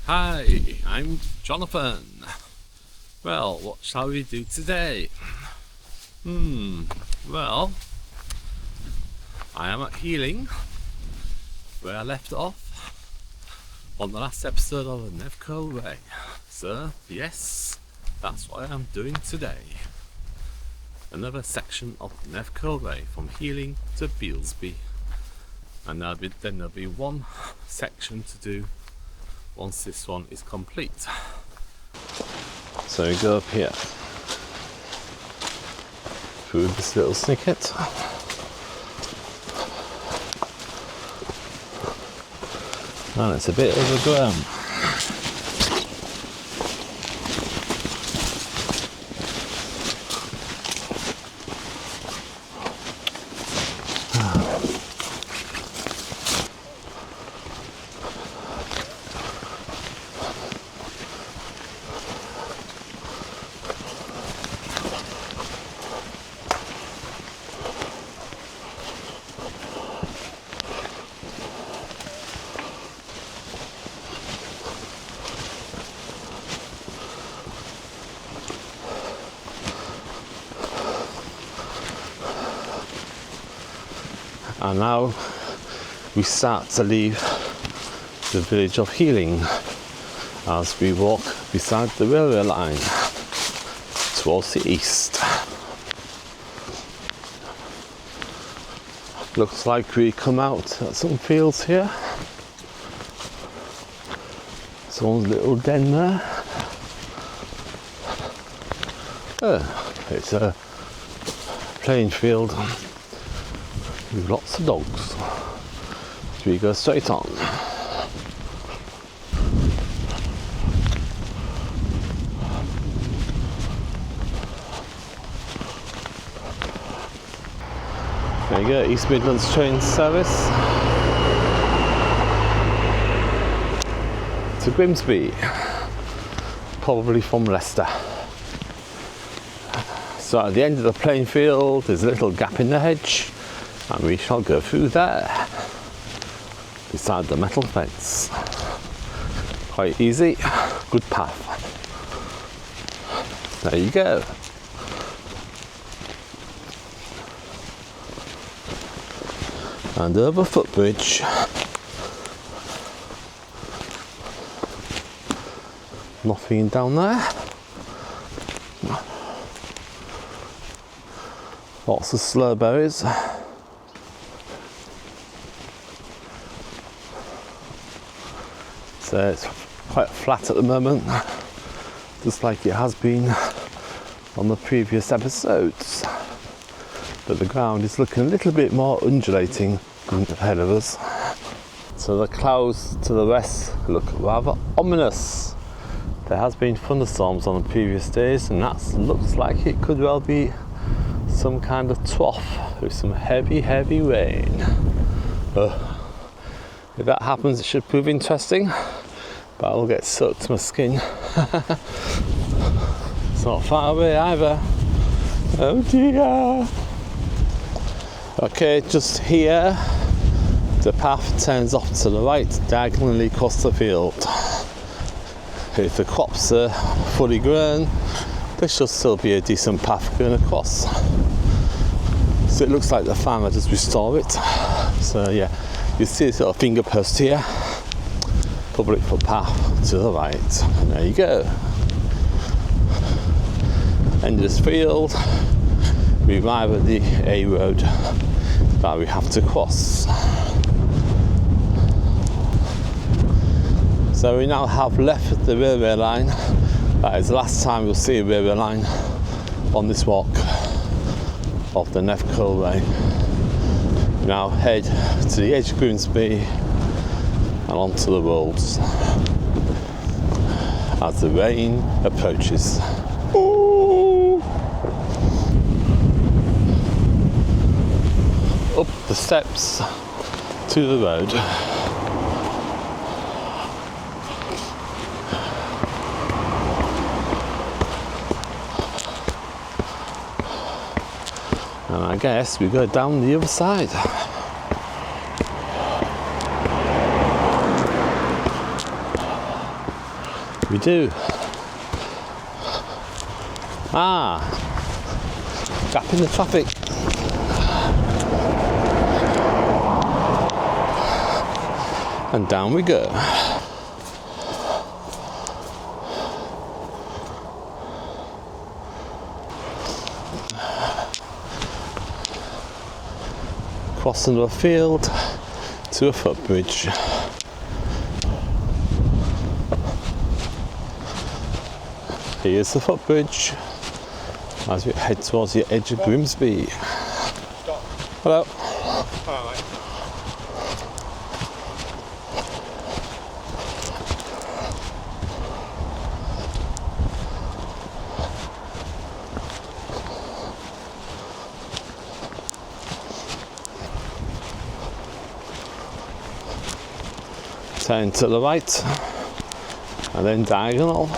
Hi, I'm Jonathan. Well, what shall we do today? Well, I am at Healing, where I left off on the last episode of the Nev Cole Way. So, yes, that's what I am doing today. Another section of the Nev Cole Way from Healing to Beelsby. And then there'll be one section to do once this one is complete. So we go up here through this little snicket. And it's a bit overgrown. And now we start to leave the village of Healing as we walk beside the railway line towards the east. Looks like we come out at some fields here. Someone's little den there. Oh, it's a playing field with lots of dogs. So we go straight on. There you go, East Midlands train service to Grimsby, probably from Leicester. So at the end of the playing field there's a little gap in the hedge, and we shall go through there beside the metal fence. Quite easy, good path. There you go. And over footbridge. Nothing down there. Lots of slurberries. So it's quite flat at the moment, just like it has been on the previous episodes. But the ground is looking a little bit more undulating ahead of us. So the clouds to the west look rather ominous. There has been thunderstorms on the previous days, and that looks like it could well be some kind of trough with some heavy rain. If that happens, it should prove interesting, but I'll get soaked to my skin. It's not far away either. Oh dear. Okay, just here the path turns off to the right, diagonally across the field. If the crops are fully grown, there should still be a decent path going across. So it looks like the farmer just restored it. So yeah, you see this little finger post here, public footpath to the right. There you go. End of this field, we arrive at the A road that we have to cross. So we now have left the railway line. That is the last time we'll see a railway line on this walk of the Nev Cole Way. We now head to the edge of Grimsby and onto the Wolds as the rain approaches. Ooh. Up the steps to the road. And I guess we go down the other side. We do. Gap in the traffic. And down we go. Crossing a field to a footbridge. Here's the footbridge as we head towards the edge of Grimsby. Hello. Hello, mate. Turn to the right and then diagonal.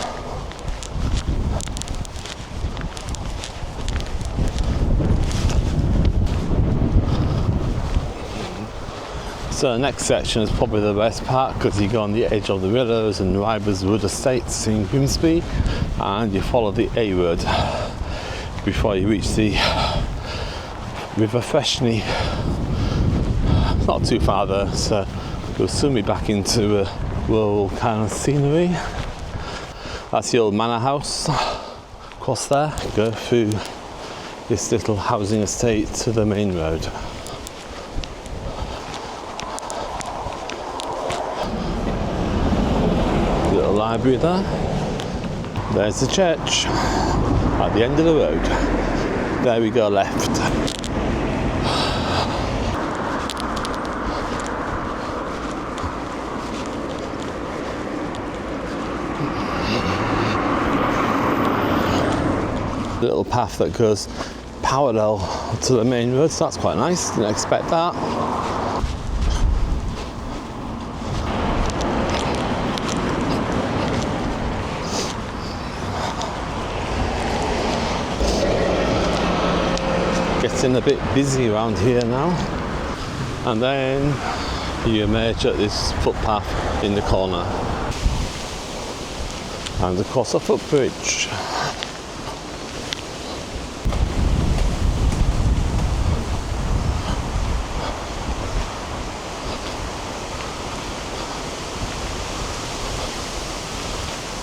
So the next section is probably the best part because you go on the edge of the Willows and Ribers Wood Estates in Grimsby and you follow the A road before you reach the River Freshney. Not too far there, so you'll soon be back into rural kind of scenery. That's the old manor house. Across there, go through this little housing estate to the main road. Little library there. There's the church at the end of the road. There we go left. Little path that goes parallel to the main road, so that's quite nice. Didn't expect that. Getting a bit busy around here now, and then you emerge at this footpath in the corner and across a footbridge.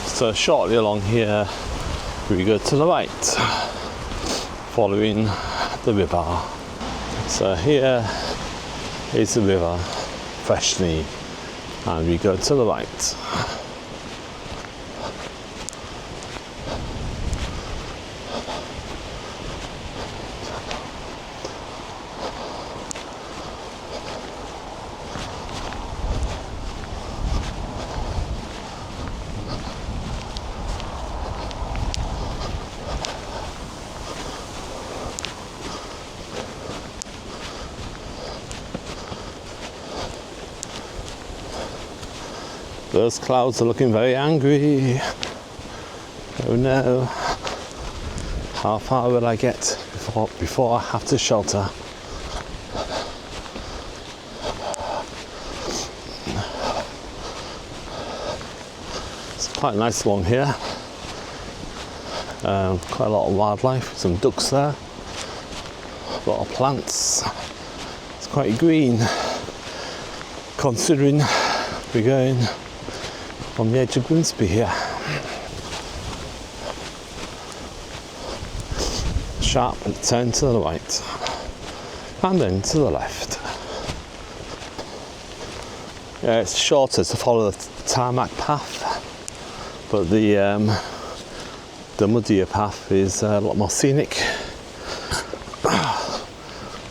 So shortly along here we go to the right, following the river. So here is the river Freshney and we go to the right. Those clouds are looking very angry. Oh no. How far will I get before I have to shelter? It's quite nice along here. Quite a lot of wildlife, some ducks there. A lot of plants. It's quite green, considering we're going on the edge of Grimsby here. Sharp turn to the right and then to the left. Yeah, it's shorter to follow the tarmac path, but the muddier path is a lot more scenic.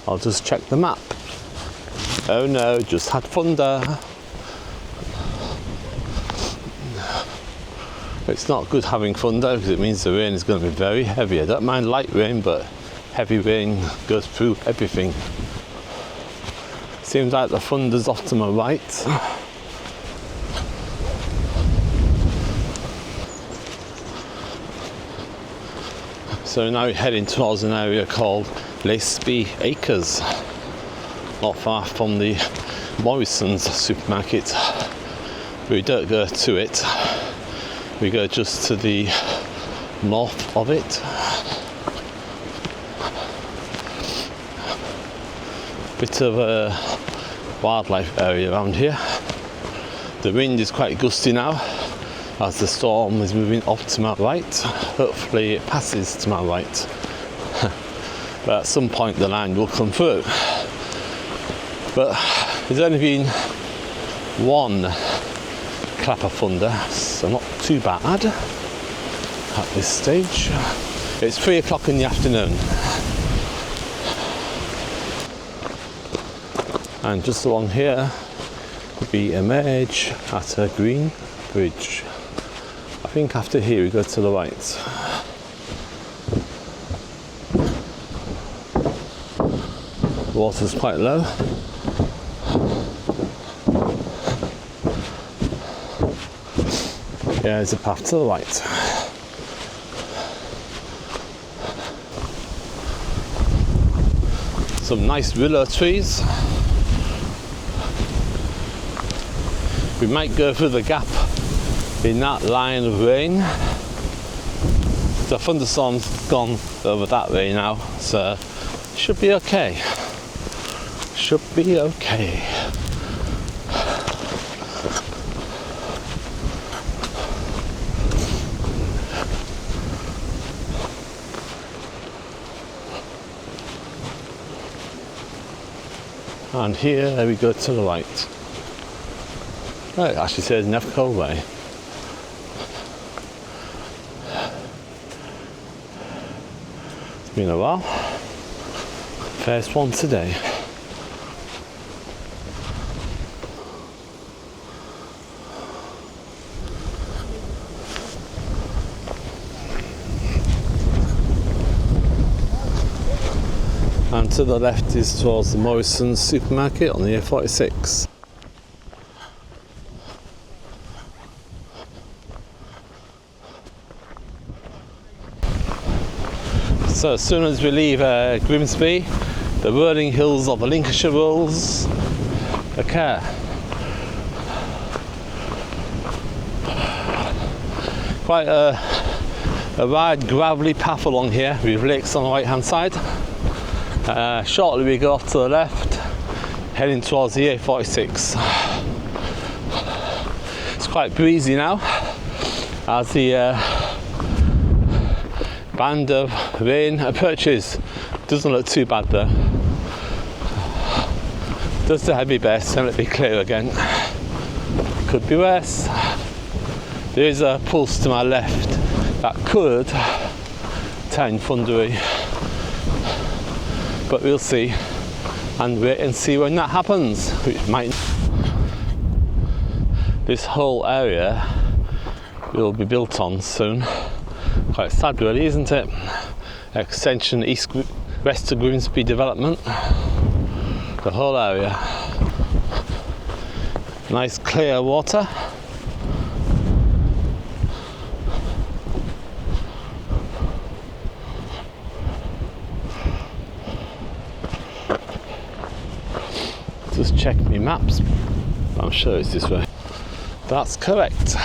I'll just check the map. Oh no, just had thunder. It's not good having thunder because it means the rain is going to be very heavy. I don't mind light rain, but heavy rain goes through everything. Seems like the thunder's off to my right. So now we're heading towards an area called Beelsby Acres, not far from the Morrison's supermarket. We don't go to it. We go just to the north of it. Bit of a wildlife area around here. The wind is quite gusty now as the storm is moving off to my right. Hopefully it passes to my right. But at some point the line will come through. But there's only been one clap of thunder, so not too bad at this stage. It's 3 o'clock in the afternoon. And just along here would be a merge at a green bridge. I think after here we go to the right. The water's quite low. Yeah, there's a path to the right. Some nice willow trees. We might go through the gap in that line of rain. The thunderstorm's gone over that way now, so should be okay. Should be okay. And here we go to the right. Oh, it actually says Nev Cole Way. It's been a while. First one today. And to the left is towards the Morrison's supermarket on the A46. So as soon as we leave Grimsby, the rolling hills of the Lincolnshire Wolds occur. Quite a wide gravelly path along here with lakes on the right hand side. Shortly we go off to the left, heading towards the A46. It's quite breezy now as the band of rain approaches. Doesn't look too bad though. Does the heavy burst and let it be clear again. Could be worse. There is a pulse to my left that could turn thundery, but we'll see and wait and see when that happens, which might. This whole area will be built on soon. Quite sad really, isn't it? Extension west of Grimsby development. The whole area. Nice clear water. Just check my maps. I'm sure it's this way. That's correct.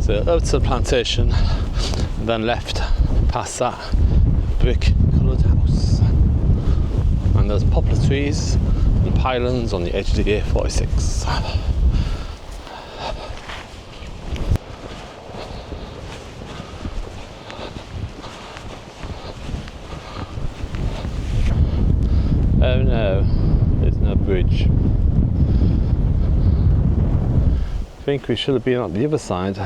So over to the plantation, and then left past that brick coloured house. And there's poplar trees and pylons on the edge of the A46. Oh no, there's no bridge. I think we should have been on the other side.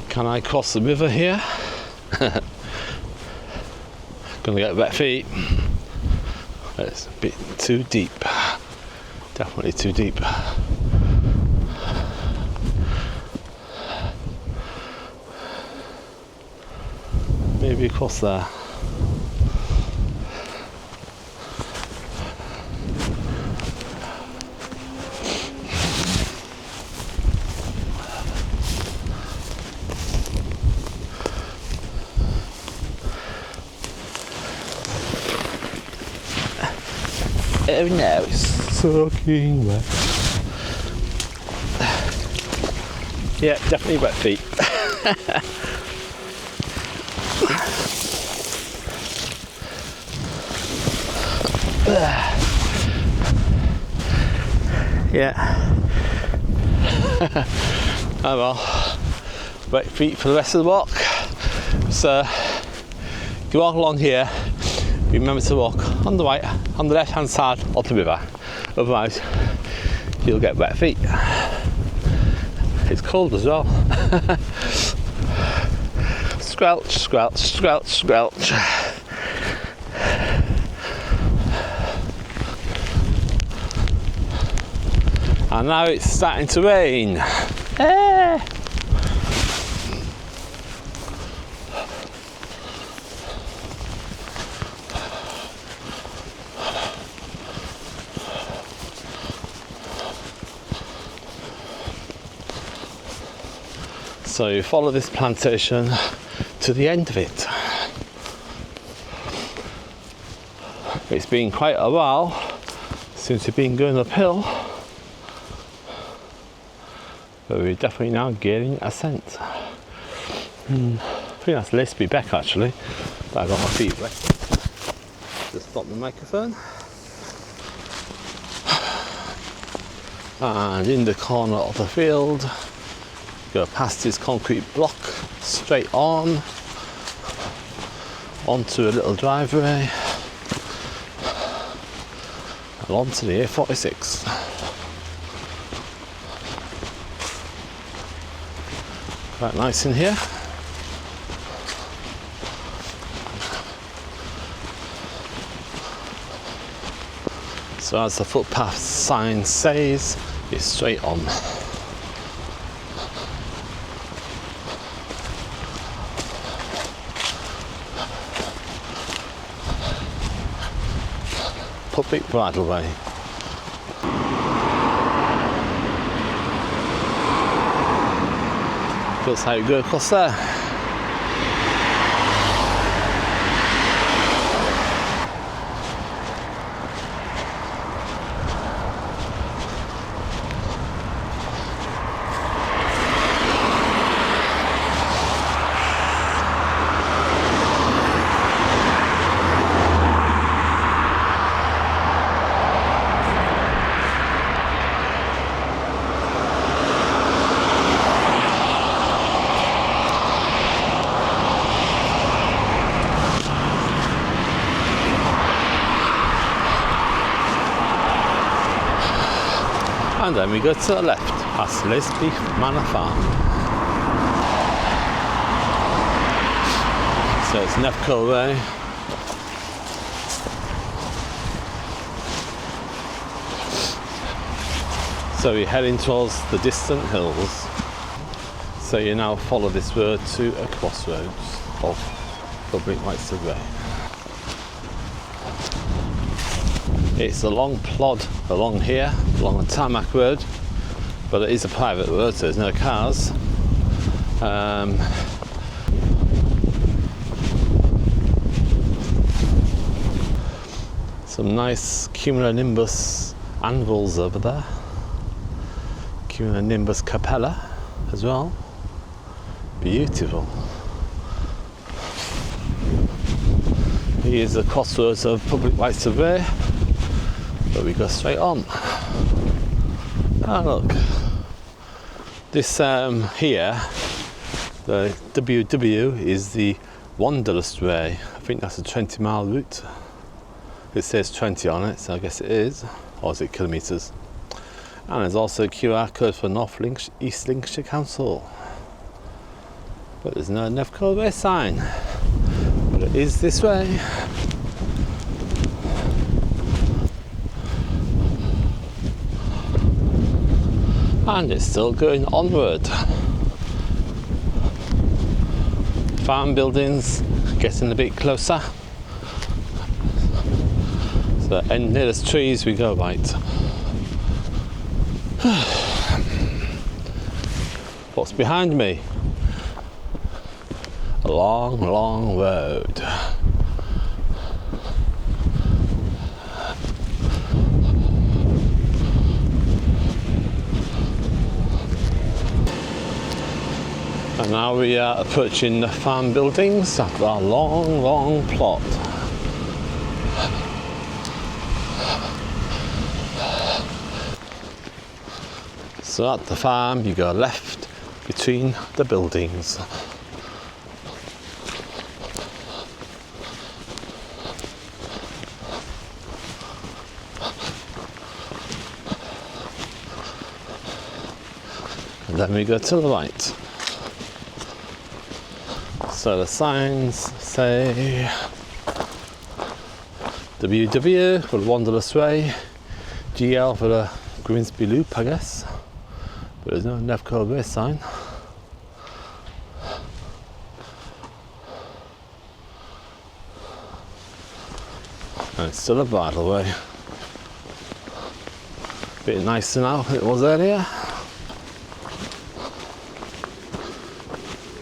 Can I cross the river here? Gonna get wet feet. It's a bit too deep. Definitely too deep. Maybe across there. Oh no, it's soaking wet. Yeah, definitely wet feet. Yeah. Oh well. Wet feet for the rest of the walk. So you walk along here, remember to walk on the right, on the left hand side of the river. Otherwise you'll get wet feet. It's cold as well. Squelch, squelch, squelch, squelch. And now it's starting to rain. So you follow this plantation to the end of it. It's been quite a while since we've been going uphill, but we're definitely now gaining ascent. I think that's Beelsby Beck actually, but I got my feet wet. Just stop the microphone. And in the corner of the field, go past this concrete block, straight on, onto a little driveway, and onto the A46. Quite nice in here. So as the footpath sign says, it's straight on. Public bridleway. That's how you go across there. And then we go to the left, past Beelsby Manor Farm. So it's Nev Cole Way. So you're heading towards the distant hills. So you now follow this road to a crossroads of public rights of way. It's a long plod along here, along a tarmac road, but it is a private road, so there's no cars. Some nice cumulonimbus anvils over there. Cumulonimbus capella as well. Beautiful. Here's the crossroads of public rights of way. But we go straight on. Ah, look. This here, the WW is the Wanderlust Way. I think that's a 20-mile route. It says 20 on it, so I guess it is. Or is it kilometres? And there's also a QR code for East Lincolnshire Council. But there's no Nev Cole Way sign. But it is this way. And it's still going onward. Farm buildings getting a bit closer. So and near the trees we go right. What's behind me? A long, long road. And now we are approaching the farm buildings of our long plot. So at the farm you go left between the buildings. And then we go to the right. So the signs say WW for the Wanderless Way, GL for the Grimsby Loop, I guess. But there's no Nev Cole Way sign. And it's still a bridle way. Bit nicer now than it was earlier.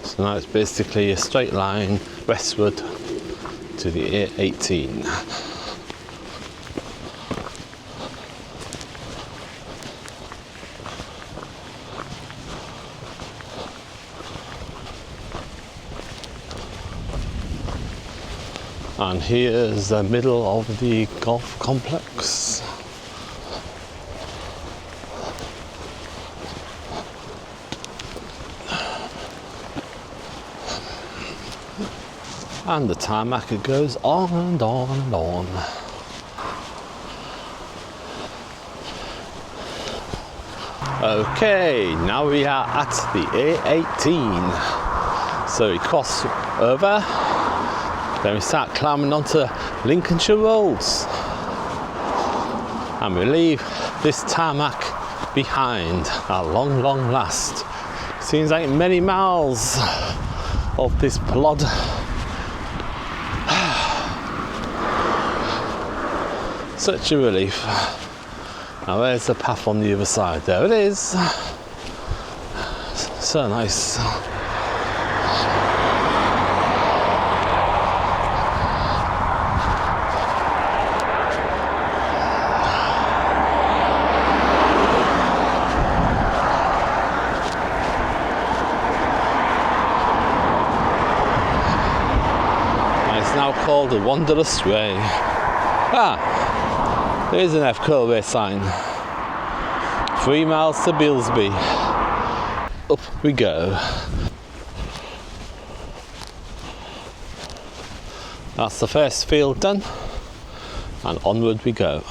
So now it's basically a straight line westward to the A18. And here's the middle of the golf complex. And the tarmac, it goes on and on and on. Okay, now we are at the A18. So we cross over, then we start climbing onto Lincolnshire Wolds. And we leave this tarmac behind at long last. Seems like many miles of this plod. Such a relief. Now where's the path on the other side? There it is. So nice. And it's now called the Wanderless Way. There is an Nev Cole Way sign. 3 miles to Beelsby. Up we go. That's the first field done. And onward we go.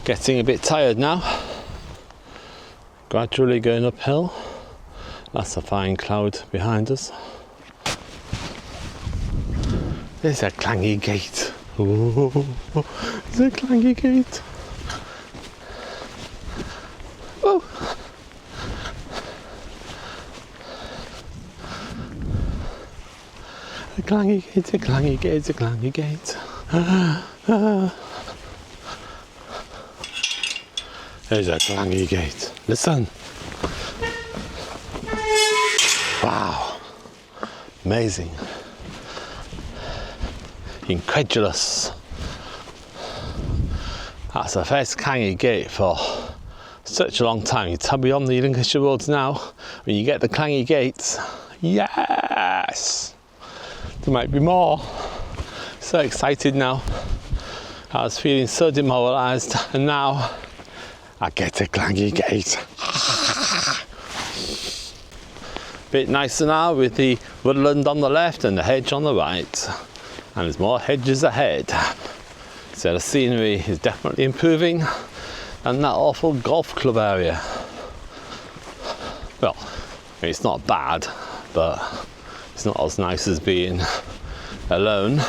Getting a bit tired now. Gradually going uphill. That's a fine cloud behind us. There's a clangy gate. Oh, it's a clangy gate. Oh. A clangy gate, a clangy gate, a clangy gate. There's a clangy gate. Listen. Wow. Amazing. Incredulous. That's the first clangy gate for such a long time. You tell me on the Lincolnshire Wolds now, when you get the clangy gates, yes! There might be more. So excited now. I was feeling so demoralised, and now I get a clangy gate. Bit nicer now with the woodland on the left and the hedge on the right. And there's more hedges ahead. So the scenery is definitely improving, and that awful golf club area. Well, it's not bad, but it's not as nice as being alone.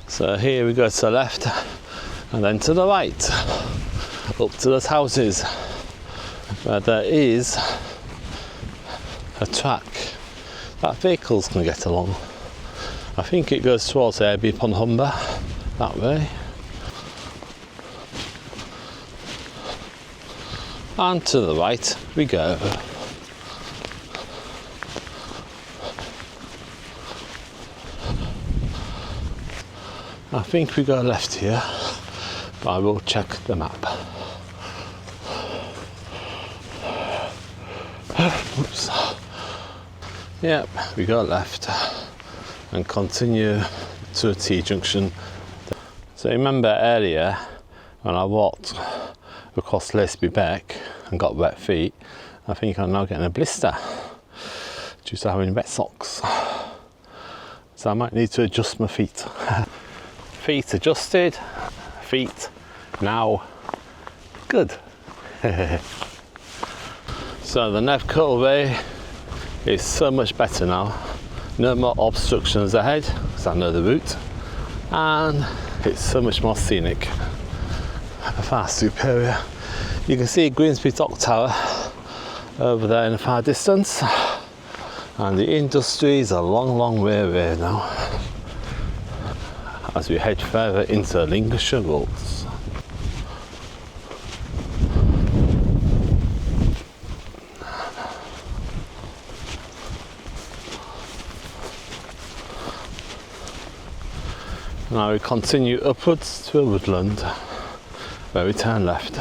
So here we go to the left, and then to the right, up to those houses, where there is a track that vehicles can get along. I think it goes towards Burton upon Humber, that way. And to the right we go. I think we go left here, but I will check the map. Oops. Yep, we go left and continue to a T-junction. So remember earlier when I walked across Beelsby Beck and got wet feet, I think I'm now getting a blister due to having wet socks. So I might need to adjust my feet. Feet adjusted, feet now good. So the Nev Cole Way is so much better now. No more obstructions ahead, because I know the route, and it's so much more scenic. Far superior. You can see Grimsby Dock Tower over there in the far distance, and the industry is a long way away now as we head further into Lincolnshire Wolds. Now we continue upwards to a woodland where we turn left.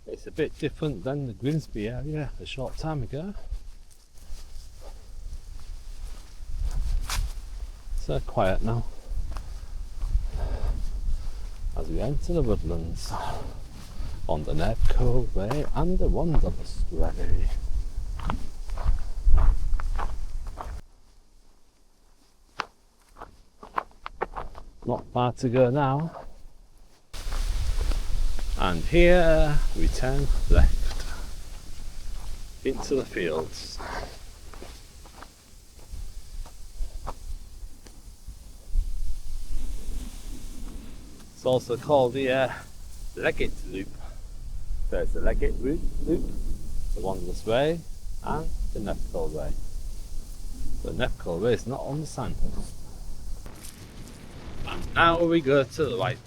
It's a bit different than the Grimsby area a short time ago. So quiet now as we enter the woodlands on the Nev Cole Way and the Wanderlust Way. Not far to go now, and here we turn left into the fields. It's also called the Leggett Loop. There's the Leggett Loop, the Wanderlust Way, and the Nev Cole Way. The Nev Cole Way is not on the signpost. And now we go to the right.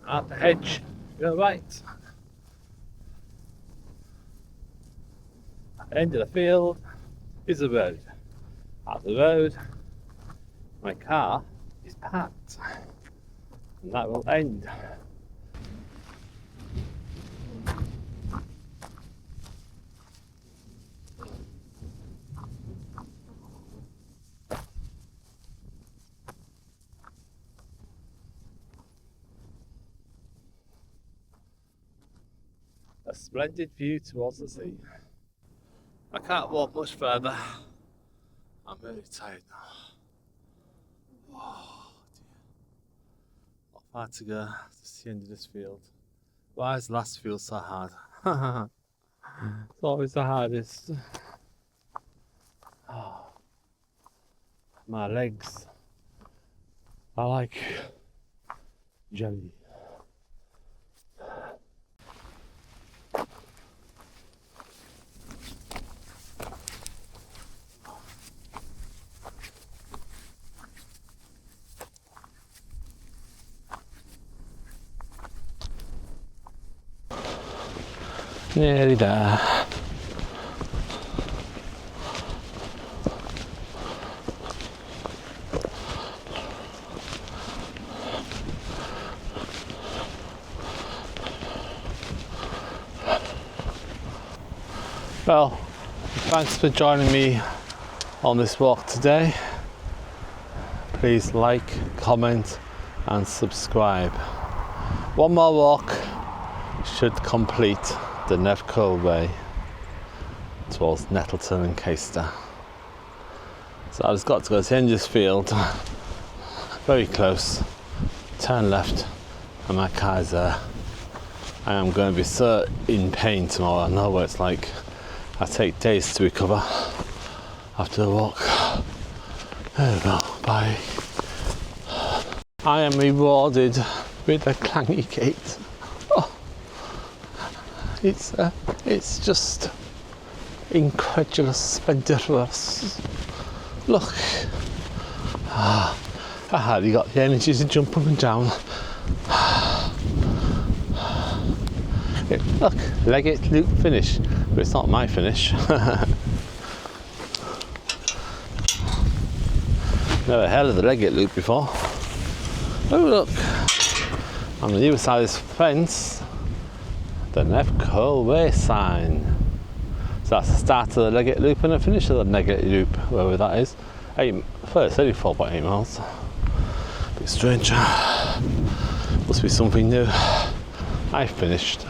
At the hedge, go right. At the end of the field is the road. At the road, my car is parked, and that will end. A splendid view towards the sea. I can't walk much further. I'm very tired now. Oh dear. Not far to go. Just the end of this field. Why is the last field so hard? It's always the hardest. Oh. My legs are like jelly. Nearly there. Well, thanks for joining me on this walk today. Please like, comment and subscribe. One more walk should complete the Nev Cole Way towards Nettleton and Caistor. So I've just got to go to the end of this field, very close, turn left and my car's there. I am going to be so in pain tomorrow. I know what it's like. I take days to recover after the walk. There we go, bye. I am rewarded with a clangy gate. Oh, It's just incredulous, splendiferous. Look. I hardly got the energy to jump up and down. Look, leg it, loop, finish. But it's not my finish. Never heard of the leg it loop before. Oh look, on the other side of this fence, the Nev Cole Way sign. So that's the start of the leg it loop and the finish of the leg it loop, wherever that is. First, only 4.8 miles. Bit strange. Must be something new. I finished.